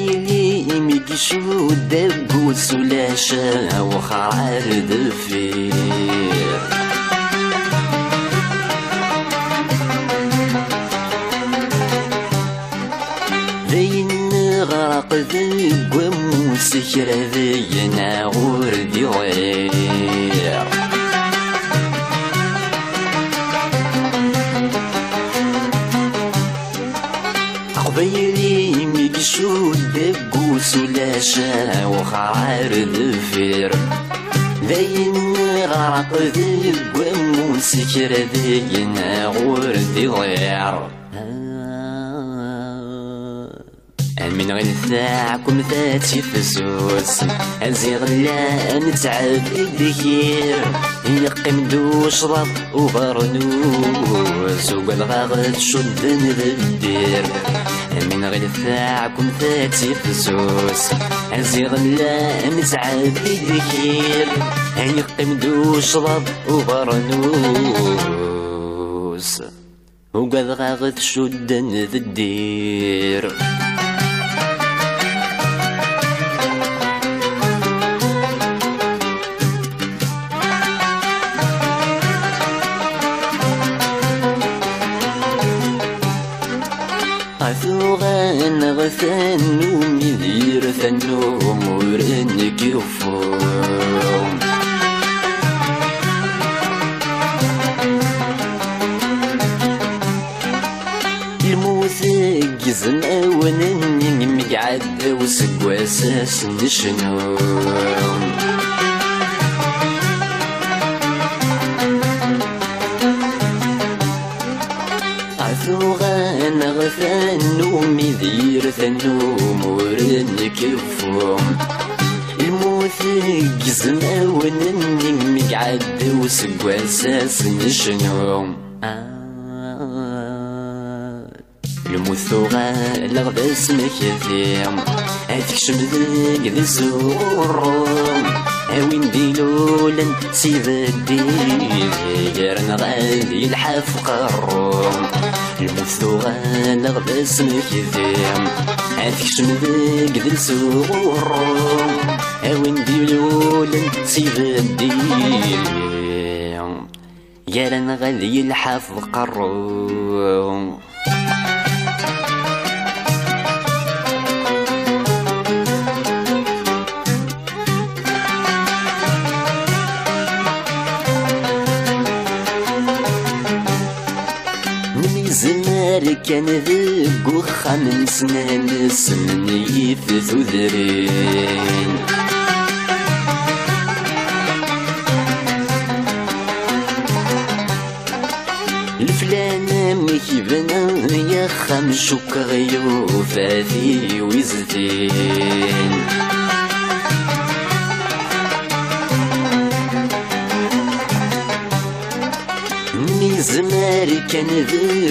قبيلي ميكشو دبوس ولا شا وخرار دفير ذين غرق ذي قوم سكر ذين غور دي غير قبيلي ميكشو دبوس ولا شا وخرار دفير ذين غرق ذي قوم سكر ذين غور دي غير من غير ثاعكم ذاتي فسوس أزيغ لا نتعب الذكير يقيم دوش رب وبرنوس وقال غاغد شدن الدير من غير ثاعكم ذاتي فسوس أزيغ لا نتعب الذكير يقيم دوش رب وبرنوس وقال غاغد شدن الدير ثوغان غثان ومدير ثنو مورن كيوفوم الموثق زماون مقعد وسقواساس نشنوم ثوغان غثان ومدير ثنو مورن كيوفوم الموثق زماون مقعد وسقواساس نشنوم الموثوغان لغباس مكثيم هاتكشم ذاك ذي سورم وين ديلولا سيد الدين غيرنا غادي الحاف قروم الموثوغان لغباس مكثيم هاتكشم ذاك ذي سورم وين ديلولا سيد الدين غيرنا غادي الحاف قروم زمار كان ذق وخام سنان سمني في ذذرين الفلانة مكيبنا يا خام شوك غيو فاذي ويزتين زمار كان ذق